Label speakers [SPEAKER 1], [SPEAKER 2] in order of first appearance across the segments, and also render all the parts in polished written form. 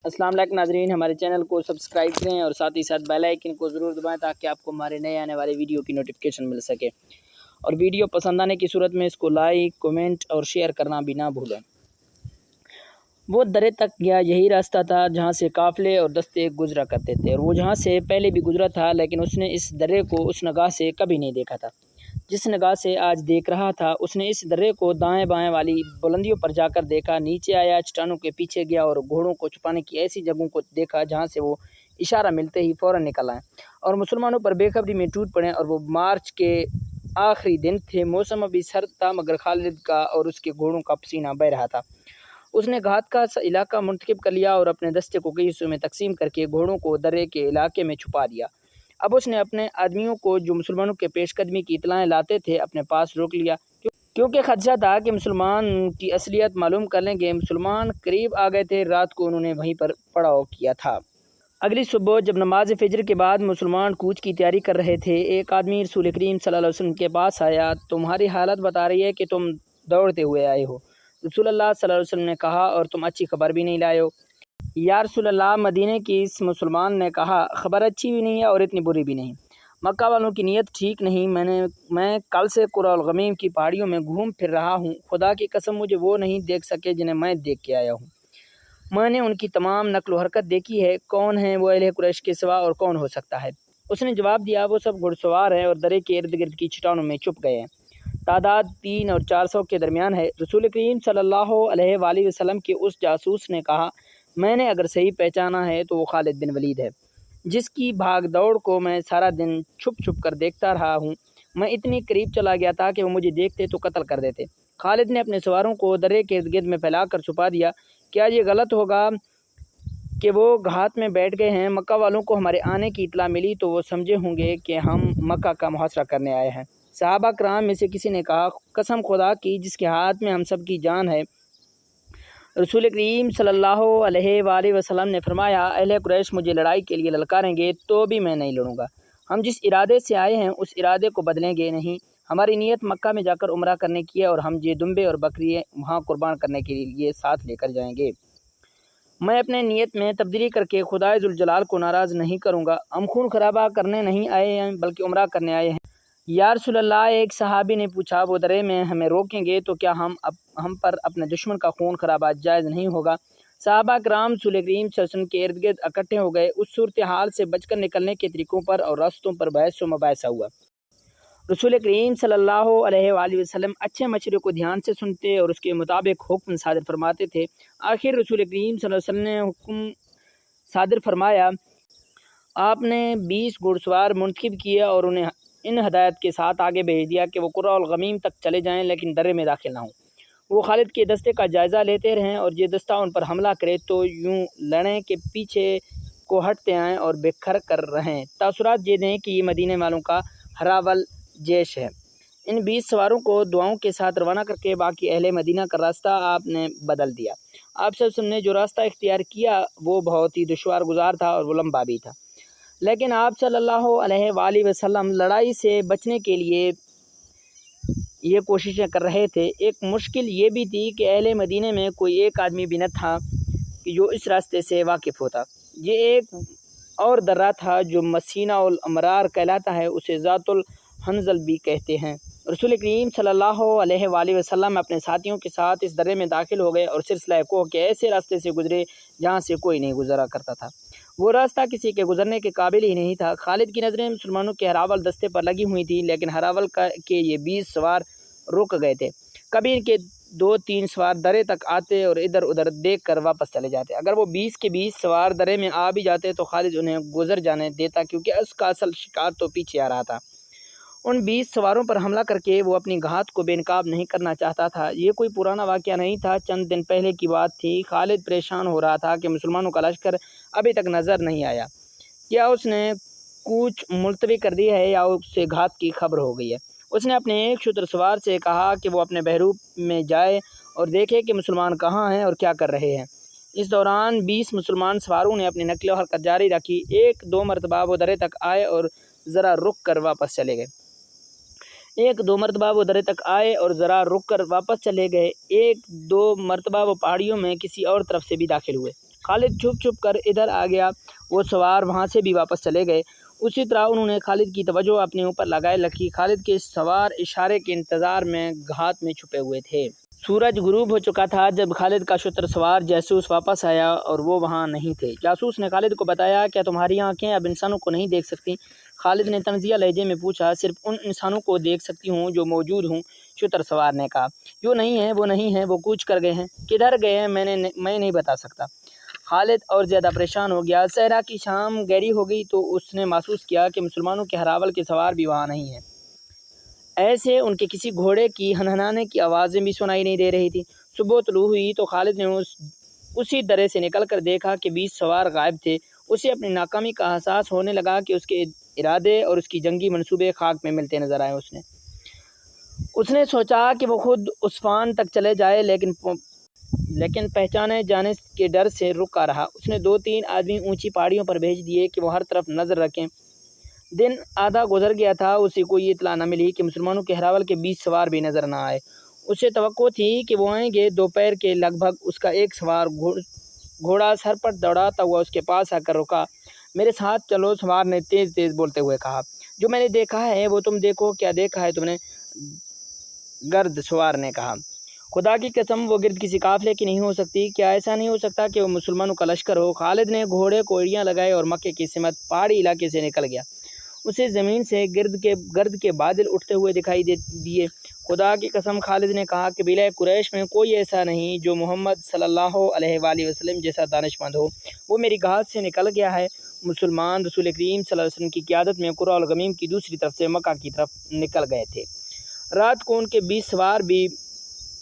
[SPEAKER 1] السلام علیکم ناظرین، ہمارے چینل کو سبسکرائب کریں اور ساتھ ہی ساتھ بیل آئیکن کو ضرور دبائیں تاکہ آپ کو ہمارے نئے آنے والے ویڈیو کی نوٹیفکیشن مل سکے، اور ویڈیو پسند آنے کی صورت میں اس کو لائک، کومنٹ اور شیئر کرنا بھی نہ بھولیں۔ وہ درے تک گیا، یہی راستہ تھا جہاں سے قافلے اور دستے گزرا کرتے تھے، اور وہ جہاں سے پہلے بھی گزرا تھا، لیکن اس نے اس درے کو اس نگاہ سے کبھی نہیں دیکھا تھا جس نگاہ سے آج دیکھ رہا تھا۔ اس نے اس درے کو دائیں بائیں والی بلندیوں پر جا کر دیکھا، نیچے آیا، چٹانوں کے پیچھے گیا اور گھوڑوں کو چھپانے کی ایسی جگہوں کو دیکھا جہاں سے وہ اشارہ ملتے ہی فوراً نکل آئیں اور مسلمانوں پر بے خبری میں ٹوٹ پڑیں۔ اور وہ مارچ کے آخری دن تھے، موسم ابھی سرد تھا، مگر خالد کا اور اس کے گھوڑوں کا پسینہ بہہ رہا تھا۔ اس نے گھات کا علاقہ منتخب کر لیا اور اپنے دستے کو کئی حصوں میں تقسیم کر کے گھوڑوں کو درے کے علاقے میں چھپا دیا۔ اب اس نے اپنے آدمیوں کو جو مسلمانوں کے پیش قدمی کی اطلاعیں لاتے تھے اپنے پاس روک لیا، کیونکہ خدشہ تھا کہ مسلمان ان کی اصلیت معلوم کر لیں گے۔ مسلمان قریب آ گئے تھے، رات کو انہوں نے وہیں پر پڑاؤ کیا تھا۔ اگلی صبح جب نماز فجر کے بعد مسلمان کوچ کی تیاری کر رہے تھے، ایک آدمی رسول کریم صلی اللہ علیہ وسلم کے پاس آیا۔ تمہاری حالت بتا رہی ہے کہ تم دوڑتے ہوئے آئے ہو، رسول اللہ صلی اللہ علیہ وسلم نے کہا، اور تم اچھی خبر بھی نہیں لائے ہو۔ یا رسول اللہ، مدینے کی اس مسلمان نے کہا، خبر اچھی بھی نہیں ہے اور اتنی بری بھی نہیں۔ مکہ والوں کی نیت ٹھیک نہیں، میں کل سے قرہ الغمیم کی پہاڑیوں میں گھوم پھر رہا ہوں، خدا کی قسم مجھے وہ نہیں دیکھ سکے جنہیں میں دیکھ کے آیا ہوں۔ میں نے ان کی تمام نقل و حرکت دیکھی ہے، کون ہیں وہ اہل قریش کے سوا اور کون ہو سکتا ہے؟ اس نے جواب دیا، وہ سب گھڑ سوار ہیں اور درے کے ارد گرد کی چٹانوں میں چھپ گئے ہیں، تعداد 300 اور 400 کے درمیان ہے۔ رسول کریم صلی اللہ علیہ وآلہ وسلم کے اس جاسوس نے کہا، میں نے اگر صحیح پہچانا ہے تو وہ خالد بن ولید ہے، جس کی بھاگ دوڑ کو میں سارا دن چھپ چھپ کر دیکھتا رہا ہوں۔ میں اتنی قریب چلا گیا تھا کہ وہ مجھے دیکھتے تو قتل کر دیتے۔ خالد نے اپنے سواروں کو درے کے ارد گرد میں پھیلا کر چھپا دیا۔ کیا یہ غلط ہوگا کہ وہ گھات میں بیٹھ گئے ہیں؟ مکہ والوں کو ہمارے آنے کی اطلاع ملی تو وہ سمجھے ہوں گے کہ ہم مکہ کا محاصرہ کرنے آئے ہیں۔ صحابہ کرام میں سے کسی نے کہا، قسم خدا کی جس کے ہاتھ میں ہم سب کی جان ہے۔ رسول کریم صلی اللہ علیہ وآلہ وسلم نے فرمایا، اہل قریش مجھے لڑائی کے لیے للکاریں گے تو بھی میں نہیں لڑوں گا۔ ہم جس ارادے سے آئے ہیں اس ارادے کو بدلیں گے نہیں۔ ہماری نیت مکہ میں جا کر عمرہ کرنے کی ہے اور ہم یہ دمبے اور بکریے وہاں قربان کرنے کے لیے ساتھ لے کر جائیں گے۔ میں اپنے نیت میں تبدیلی کر کے خدائے ذوالجلال کو ناراض نہیں کروں گا۔ ہم خون خرابہ کرنے نہیں آئے ہیں بلکہ عمرہ کرنے آئے ہیں۔ یا رسول اللہ، ایک صحابی نے پوچھا، وہ درے میں ہمیں روکیں گے تو کیا ہم پر اپنے دشمن کا خون خرابہ جائز نہیں ہوگا؟ صحابہ کرام رسول کریم صلی اللہ علیہ وسلم کے ارد گرد اکٹھے ہو گئے۔ اس صورتحال سے بچ کر نکلنے کے طریقوں پر اور راستوں پر بحث و مباحثہ ہوا۔ رسول کریم صلی اللہ علیہ وآلہ وسلم اچھے مشورے کو دھیان سے سنتے اور اس کے مطابق حکم صادر فرماتے تھے۔ آخر رسول کریم صلی اللہ علیہ وسلم نے حکم صادر فرمایا۔ آپ نے 20 گھڑ سوار منتخب کیے اور انہیں ان ہدایت کے ساتھ آگے بھیج دیا کہ وہ قرہ الغمیم تک چلے جائیں لیکن درے میں داخل نہ ہوں۔ وہ خالد کے دستے کا جائزہ لیتے رہیں اور یہ دستہ ان پر حملہ کرے تو یوں لڑیں کہ پیچھے کو ہٹتے آئیں اور بکھر کر رہیں۔ تاثرات یہ دیں کہ یہ مدینے والوں کا ہراول جیش ہے۔ ان 20 سواروں کو دعاؤں کے ساتھ روانہ کر کے باقی اہل مدینہ کا راستہ آپ نے بدل دیا۔ آپ صلی اللہ علیہ وسلم نے جو راستہ اختیار کیا وہ بہت ہی دشوار گزار تھا اور وہ لمبا بھی تھا، لیکن آپ صلی اللہ علیہ وآلہ وسلم لڑائی سے بچنے کے لیے یہ کوششیں کر رہے تھے۔ ایک مشکل یہ بھی تھی کہ اہل مدینے میں کوئی ایک آدمی بھی نہ تھا کہ جو اس راستے سے واقف ہوتا۔ یہ ایک اور درہ تھا جو مسینہ الامرار کہلاتا ہے، اسے ذات الحنظل بھی کہتے ہیں۔ رسول کریم صلی اللہ علیہ وآلہ وسلم اپنے ساتھیوں کے ساتھ اس درے میں داخل ہو گئے اور سلسلہ کوہ کے ایسے راستے سے گزرے جہاں سے کوئی نہیں گزرا کرتا تھا۔ وہ راستہ کسی کے گزرنے کے قابل ہی نہیں تھا۔ خالد کی نظریں مسلمانوں کے ہراول دستے پر لگی ہوئی تھیں، لیکن ہراول کے یہ 20 سوار رک گئے تھے۔ کبھی ان کے 2-3 سوار درے تک آتے اور ادھر ادھر دیکھ کر واپس چلے جاتے۔ اگر وہ 20 کے 20 سوار درے میں آ بھی جاتے تو خالد انہیں گزر جانے دیتا، کیونکہ اس کا اصل شکار تو پیچھے آ رہا تھا۔ ان 20 سواروں پر حملہ کر کے وہ اپنی گھات کو بے نقاب نہیں کرنا چاہتا تھا۔ یہ کوئی پرانا واقعہ نہیں تھا، چند دن پہلے کی بات تھی۔ خالد پریشان ہو رہا تھا کہ مسلمانوں کا لشکر ابھی تک نظر نہیں آیا۔ کیا اس نے کوچ ملتوی کر دی ہے یا اسے گھات کی خبر ہو گئی ہے؟ اس نے اپنے ایک شتر سوار سے کہا کہ وہ اپنے بحروب میں جائے اور دیکھے کہ مسلمان کہاں ہیں اور کیا کر رہے ہیں۔ اس دوران 20 مسلمان سواروں نے اپنی نقل و حرکت جاری رکھی۔ 1-2 مرتبہ وہ درے تک آئے اور ذرا رک کر واپس چلے گئے۔ 1-2 مرتبہ وہ درے تک آئے اور ذرا رک کر واپس چلے گئے۔ 1-2 مرتبہ وہ پہاڑیوں میں کسی اور طرف سے بھی داخل ہوئے۔ खालिद छुप छुप कर इधर आ गया। वो सवार वहाँ से भी वापस चले गए। उसी तरह उन्होंने खालिद की तवज्जो अपने ऊपर लगाए रखी। खालिद के सवार इशारे के इंतज़ार में घात में छुपे हुए थे। सूरज गुरूब हो चुका था जब खालिद का शुतर सवार जासूस वापस आया और वो वहाँ नहीं थे। जासूस ने खालिद को बताया, क्या तुम्हारी आंखें अब इंसानों को नहीं देख सकती? खालिद ने तंजिया लहजे में पूछा, सिर्फ उन इंसानों को देख सकती हूँ जो मौजूद हूँ। शुतर सवार ने कहा, जो नहीं है वो नहीं है, वो कूच कर गए हैं। किधर गए हैं मैं नहीं बता सकता। खालिद और ज़्यादा परेशान हो गया। सहरा की शाम गहरी हो गई तो उसने महसूस किया कि मुसलमानों के हरावल के सवार भी वहाँ नहीं हैं। ऐसे उनके किसी घोड़े की हनहनाने की आवाज़ें भी सुनाई नहीं दे रही थी। सुबह तुलू हुई तो खालिद ने उसी दरे से निकल कर देखा कि 20 सवार गायब थे। उसे अपनी नाकामी का एहसास होने लगा कि उसके इरादे और उसकी जंगी मंसूबे खाक में मिलते नजर आए। उसने सोचा कि वो खुद उस्फान तक चले जाए, लेकिन पहचाने जाने के डर से रुका रहा। उसने 2-3 आदमी ऊंची पहाड़ियों पर भेज दिए कि वो हर तरफ नज़र रखें। दिन आधा गुजर गया था, उसे कोई इत्तला न मिली कि मुसलमानों के हरावल के 20 सवार भी नज़र न आए। उसे तवक्को थी कि वो आएंगे। दोपहर के लगभग उसका एक सवार घोड़ा सर पर दौड़ाता हुआ उसके पास आकर रुका। मेरे साथ चलो, सवार ने तेज़ तेज़ बोलते हुए कहा। जो मैंने देखा है वो तुम देखो। क्या देखा है तुमने? गर्द सवार ने कहा। खुदा की कसम, वो गिरद किसी काफिले की नहीं हो सकती। क्या ऐसा नहीं हो सकता कि वो मुसलमानों का लश्कर हो? खालिद ने घोड़े को एड़ियाँ लगाए और मक्के की सिमत पहाड़ी इलाके से निकल गया। उसे ज़मीन से गर्द के बादल उठते हुए दिखाई दिए। खुदा की कसम, खालिद ने कहा कि बिला कुरैश में कोई ऐसा नहीं जो मोहम्मद सल्लल्लाहु अलैहि वसल्लम जैसा दानिशमंद हो। वो मेरी घात से निकल गया है। मुसलमान रसूल करीम सल्लल्लाहु अलैहि वसल्लम की क़ियादत में कुरा और गमीम की दूसरी तरफ से मक्का की तरफ निकल गए थे। रात को उनके 20 सवार भी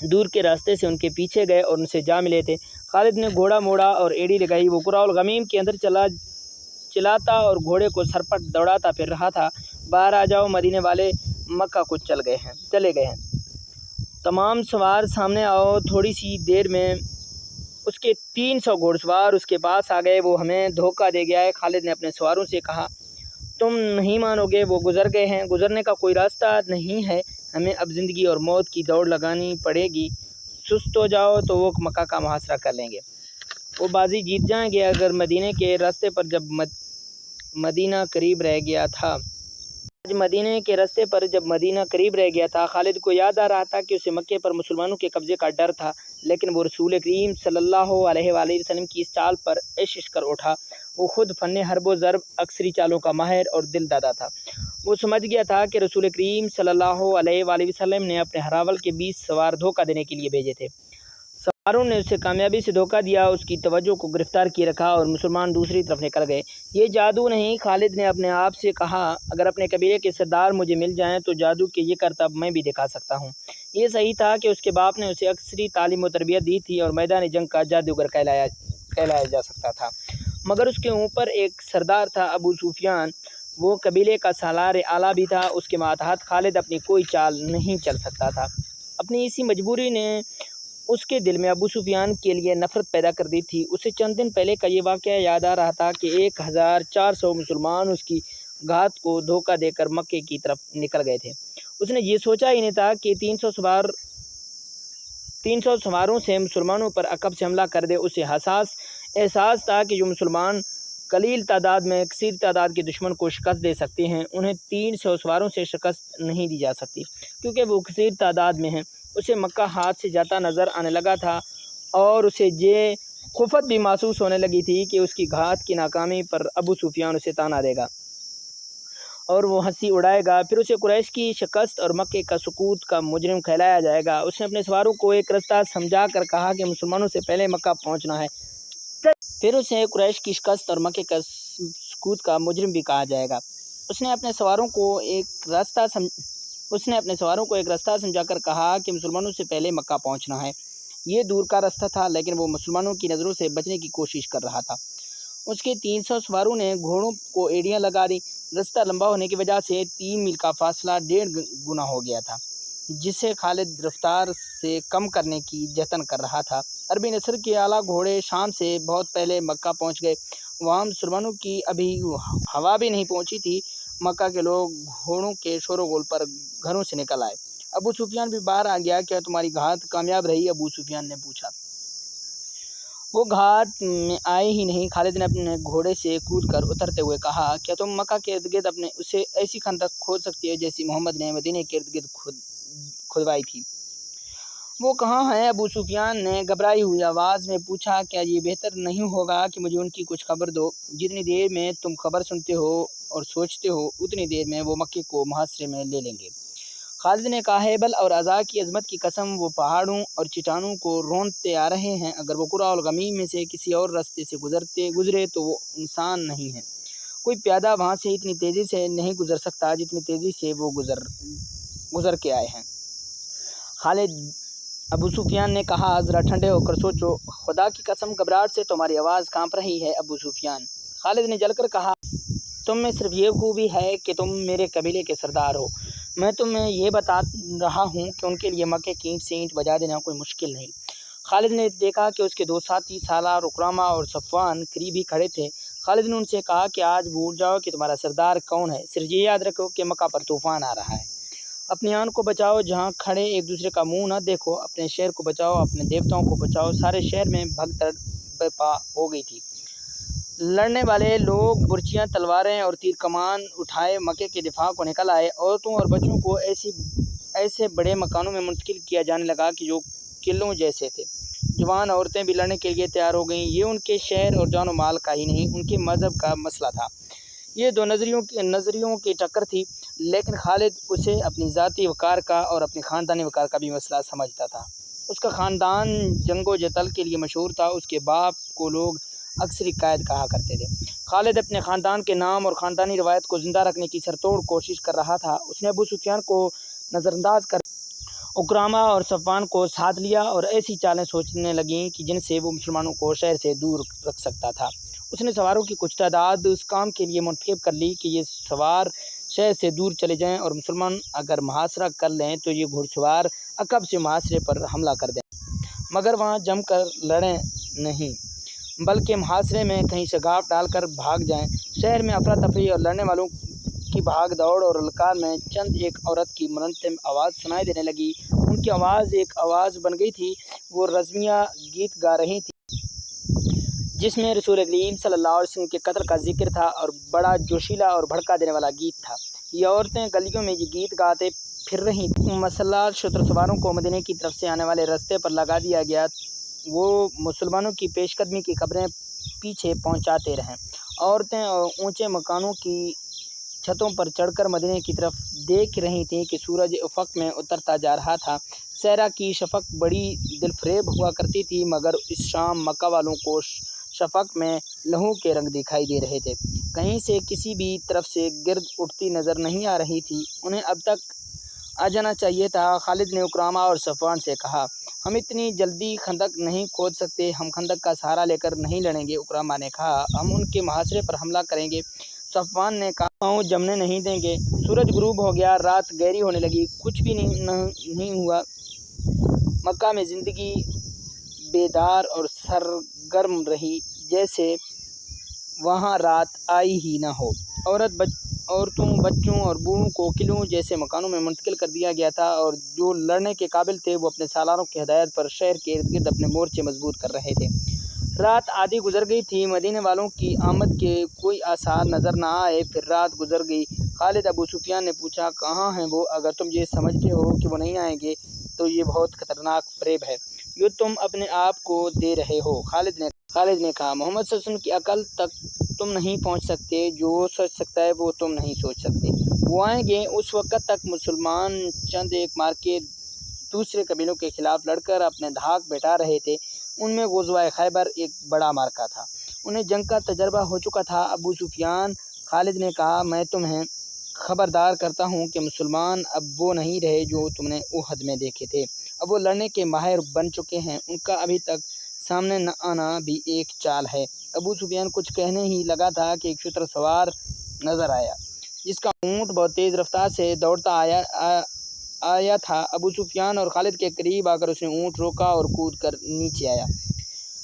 [SPEAKER 1] दूर के रास्ते से उनके पीछे गए और उनसे जा मिले थे। खालिद ने घोड़ा मोड़ा और एड़ी लगाई। वो कुरा और गमीम के अंदर चिल्लाता और घोड़े को सरपट दौड़ाता फिर रहा था। बाहर आ जाओ, मदीने वाले मक्का को चले गए हैं। तमाम सवार सामने आओ। थोड़ी सी देर में उसके 300 घोड़सवार उसके पास आ गए। वो हमें धोखा दे गया है। खालिद ने अपने सवारों से कहा, तुम नहीं मानोगे, वो गुजर गए हैं। गुजरने का कोई रास्ता नहीं है। हमें अब ज़िंदगी और मौत की दौड़ लगानी पड़ेगी। सुस्त हो जाओ तो वो मक्का का मुहासरा कर लेंगे। वो बाजी जीत जाएंगे। अगर मदीने के रास्ते पर जब मदीना करीब रह गया था खालिद को याद आ रहा था कि उसे मक्के पर मुसलमानों के कब्ज़े का डर था, लेकिन वो रसूल करीम सल्लल्लाहु अलैहि वसल्लम की इस चाल पर इश्क कर उठा। वो खुद फ़न्ने हर्ब ज़रब अक्सरी चालों का माहिर और दिल दादा था। वो समझ गया था कि रसूल करीम सल्लल्लाहु अलैहि वसल्लम ने अपने हरावल के 20 सवार धोखा देने के लिए भेजे थे। सवारों ने उसे कामयाबी से धोखा दिया, उसकी तवज्जो को गिरफ्तार किए रखा और मुसलमान दूसरी तरफ निकल गए। ये जादू नहीं, खालिद ने अपने आप से कहा। अगर अपने कबीले के सरदार मुझे मिल जाएं तो जादू के ये करतब मैं भी दिखा सकता हूँ। ये सही था कि उसके बाप ने उसे अक्सरी तालीम और तरबियत दी थी और मैदान जंग का जादूगर कहलाया जा सकता था। मगर उसके ऊपर एक सरदार था, अबू सुफियान। वो कबीले का सालार आला भी था। उसके मातहत खालिद अपनी कोई चाल नहीं चल सकता था। अपनी इसी मजबूरी ने उसके दिल में अबू सुफियान के लिए नफ़रत पैदा कर दी थी। उसे चंद दिन पहले का ये वाक़या याद आ रहा था कि 1400 मुसलमान उसकी घात को धोखा देकर मक्के की तरफ निकल गए थे। उसने ये सोचा ही नहीं था कि 300 सवारों से मुसलमानों पर अकब से हमला कर दे। उसे एहसास था कि जो मुसलमान कलील तादाद में कसीर तादाद के दुश्मन को शिकस्त दे सकते हैं, उन्हें 300 सवारों से शिकस्त नहीं दी जा सकती, क्योंकि वो कसीर तादाद में हैं। उसे मक्का हाथ से जाता नज़र आने लगा था और उसे ये खुफत भी महसूस होने लगी थी कि उसकी घात की नाकामी पर अबू सुफियान उसे ताना देगा और वो हंसी उड़ाएगा। फिर उसे कुरैश की शिकस्त और मक्के का सुकूत का मुजरिम कहलाया जाएगा। उसने अपने सवारों को एक रास्ता समझा कर कहा कि मुसलमानों से पहले मक्का पहुंचना है। फिर उसे कुरैश की शिकस्त और मक्के का सुकूत का मुजरिम भी कहा जाएगा। उसने अपने सवारों को एक रास्ता समझाकर कहा कि मुसलमानों से पहले मक्का पहुंचना है। ये दूर का रास्ता था, लेकिन वो मुसलमानों की नज़रों से बचने की कोशिश कर रहा था। उसके 300 सवारों ने घोड़ों को एड़ियाँ लगा दी। रास्ता लंबा होने की वजह से 3 मील का फासला 1.5 गुना हो गया था, जिसे खालिद रफ्तार से कम करने की जतन कर रहा था। अरबी नस्ल के आला घोड़े शाम से बहुत पहले मक्का पहुंच गए। वहाँ मुसलमानों की अभी हवा भी नहीं पहुंची थी। मक्का के लोग घोड़ों के शोरगुल पर घरों से निकल आए। अबू सुफियान भी बाहर आ गया। क्या तुम्हारी घात कामयाब रही? अबू सुफियान ने पूछा। वो घाट में आए ही नहीं, खालिद ने अपने घोड़े से कूदकर उतरते हुए कहा, क्या तुम मक्का के इर्द गिर्द अपने उसे ऐसी खंदक खोद सकती हो जैसी मोहम्मद ने मदीने के इर्द गिर्द खुदवाई थी? वो कहाँ है? अबू सुफियान ने घबराई हुई आवाज़ में पूछा, क्या ये बेहतर नहीं होगा कि मुझे उनकी कुछ खबर दो? जितनी देर में तुम खबर सुनते हो और सोचते हो, उतनी देर में वो मक्के को मुहासरे में ले लेंगे। खालिद ने कहा, हेबल और अज़ा की अज़मत की कसम, वो पहाड़ों और चट्टानों को रौंदते आ रहे हैं। अगर वो कुरा और गमीम में से किसी और रास्ते से गुजरे तो वो इंसान नहीं है। कोई प्यादा वहाँ से इतनी तेज़ी से नहीं गुजर सकता जितनी तेज़ी से वो गुजर के आए हैं। खालिद अबू सुफियान ने कहा, ज़रा ठंडे होकर सोचो, खुदा की कसम घबराहट से तुम्हारी आवाज़ कांप रही है अबू सुफियान। खालिद ने जलकर कहा, तुम में सिर्फ ये खूबी है कि तुम मेरे कबीले के सरदार हो। मैं तुम्हें ये बता रहा हूँ कि उनके लिए मक्के की ईंट से ईंट बजा देना कोई मुश्किल नहीं। खालिद ने देखा कि उसके दो साथी सालार, उकरामा और सफ़वान करीब ही खड़े थे। खालिद ने उनसे कहा कि आज भूल जाओ कि तुम्हारा सरदार कौन है, सिर्फ ये याद रखो कि मक्का पर तूफ़ान आ रहा है। अपनी आन को बचाओ, जहाँ खड़े एक दूसरे का मुंह न देखो। अपने शहर को बचाओ, अपने देवताओं को बचाओ। सारे शहर में भगदड़ बर्पा हो गई थी। लड़ने वाले लोग बुर्चियाँ, तलवारें और तीर कमान उठाए मक्के के दिफा को निकल आए। औरतों और बच्चों को ऐसे बड़े मकानों में मुंतकिल किया जाने लगा कि जो किलों जैसे थे। जवान औरतें भी लड़ने के लिए तैयार हो गईं। ये उनके शहर और जानो माल का ही नहीं, उनके मज़हब का मसला था। ये दो नज़रियों की टक्कर थी, लेकिन खालिद उसे अपनी ज़ाती वक़ार का और अपनी ख़ानदानी वक़ार का भी मसला समझता था। उसका ख़ानदान जंगो जतल के लिए मशहूर था। उसके बाप को लोग अक्सर कायद कहा करते थे। खालिद अपने ख़ानदान के नाम और ख़ानदानी रवायत को ज़िंदा रखने की सरतोड़ कोशिश कर रहा था। उसने अबू सुफियान को नज़रअंदाज कर उकरामा और सफ़वान को साथ लिया और ऐसी चालें सोचने लगीं कि जिनसे वो मुसलमानों को शहर से दूर रख सकता था। उसने सवारों की कुछ तादाद उस काम के लिए मुंतखब कर ली कि ये सवार शहर से दूर चले जाएं और मुसलमान अगर मुहासरा कर लें तो ये घुड़सवार अकब से मुहासरे पर हमला कर दें, मगर वहाँ जम कर लड़ें नहीं, बल्कि मुहासरे में कहीं से गाँव डालकर भाग जाएं। शहर में अफरा तफरी और लड़ने वालों की भाग दौड़ और ललकार में चंद एक औरत की मुनत्तिम आवाज़ सुनाई देने लगी। उनकी आवाज़ एक आवाज़ बन गई थी। वो रज़मिया गीत गा रही थी जिसमें रसूल करीम सल्लल्लाहु अलैहि वसल्लम के कत्ल का जिक्र था और बड़ा जोशीला और भड़का देने वाला गीत था। ये औरतें गलियों में ये गीत गाते फिर रही थीं। मसल्लार शत्र सवारों को मदीने की तरफ से आने वाले रास्ते पर लगा दिया गया। वो मुसलमानों की पेशकदमी की खबरें पीछे पहुंचाते रहें। औरतें ऊंचे मकानों की छतों पर चढ़कर मदीने की तरफ देख रही थीं कि सूरज उफ़क़ में उतरता जा रहा था। सहरा की शफ़क़ बड़ी दिलफरेब हुआ करती थी, मगर इस शाम मक्का वालों को शफ़क़ में लहू के रंग दिखाई दे रहे थे। कहीं से किसी भी तरफ से गिरद उठती नज़र नहीं आ रही थी। उन्हें अब तक आ जाना चाहिए था। खालिद ने उकरामा और सफ़वान से कहा, हम इतनी जल्दी खंदक नहीं खोद सकते, हम खंदक का सहारा लेकर नहीं लड़ेंगे। उकरामा ने कहा, हम उनके मुहासरे पर हमला करेंगे। सफ़वान ने कहा, पाँव जमने नहीं देंगे। सूरज गुरूब हो गया, रात गहरी होने लगी। कुछ भी नहीं हुआ। मक्का में ज़िंदगी बेदार और सरगर्म रही, जैसे वहाँ रात आई ही न हो। औरतों, बच्चों और बूढ़ों को किलों जैसे मकानों में मुंतकिल कर दिया गया था, और जो लड़ने के काबिल थे वो अपने सालारों की हिदायत पर शहर के इर्द गिर्द अपने मोर्चे मजबूत कर रहे थे। रात आधी गुजर गई थी। मदीने वालों की आमद के कोई आसार नज़र न आए। फिर रात गुजर गई। खालिद अबू सुफियान ने पूछा, कहाँ हैं वो? अगर तुम ये समझते हो कि वो नहीं आएंगे तो ये बहुत ख़तरनाक फ़रेब है जो तुम अपने आप को दे रहे हो। खालिद ने कहा, मोहम्मद सल्लल्लाहु अलैहि वसल्लम की अकल तक तुम नहीं पहुँच सकते। जो सोच सकता है वो तुम नहीं सोच सकते। वो आएंगे। उस वक़्त तक मुसलमान चंद एक मार के दूसरे कबीलों के ख़िलाफ़ लड़कर अपने धाक बैठा रहे थे। उनमें ग़ज़वा खैबर एक बड़ा मार्का था। उन्हें जंग का तजर्बा हो चुका था। अबू सुफियान, खालिद ने कहा, मैं तुम्हें ख़बरदार करता हूँ कि मुसलमान अब वो नहीं रहे जो तुमने उहद में देखे थे। अब वो लड़ने के माहिर बन चुके हैं। उनका अभी तक सामने न आना भी एक चाल है। अबू सुफियान कुछ कहने ही लगा था कि एक शत्र सवार नज़र आया जिसका ऊँट बहुत तेज़ रफ्तार से दौड़ता आया था। अबू सुफियान और खालिद के करीब आकर उसने ऊँट रोका और कूद कर नीचे आया।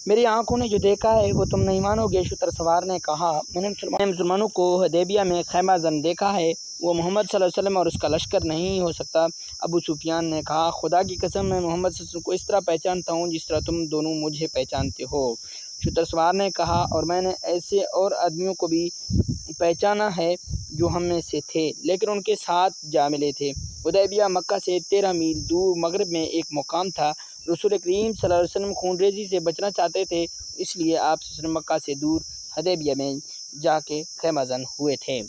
[SPEAKER 1] میری آنکھوں نے جو دیکھا ہے وہ تم نہیں مانوگے۔ شتر سوار نے کہا میں نے مسلمانوں کو حدیبیہ میں خیمہ زن دیکھا ہے، وہ محمد صلی اللہ علیہ وسلم اور اس کا لشکر نہیں ہو سکتا۔ ابو سفیان نے کہا خدا کی قسم میں محمد صلی اللہ علیہ وسلم کو اس طرح پہچانتا ہوں جس طرح تم دونوں مجھے پہچانتے ہو۔ شتر سوار نے کہا اور میں نے ایسے اور آدمیوں کو بھی پہچانا ہے جو ہم میں سے تھے لیکن ان کے ساتھ جا ملے تھے۔ حدیبیہ مکہ سے 13 میل دور مغرب میں ایک مقام تھا۔ رسول کریم صلی اللہ علیہ وسلم خون ریزی سے بچنا چاہتے تھے، اس لیے آپ صلی اللہ علیہ وسلم مکہ سے دور حدیبیہ میں جا کے خیمہ زن ہوئے تھے۔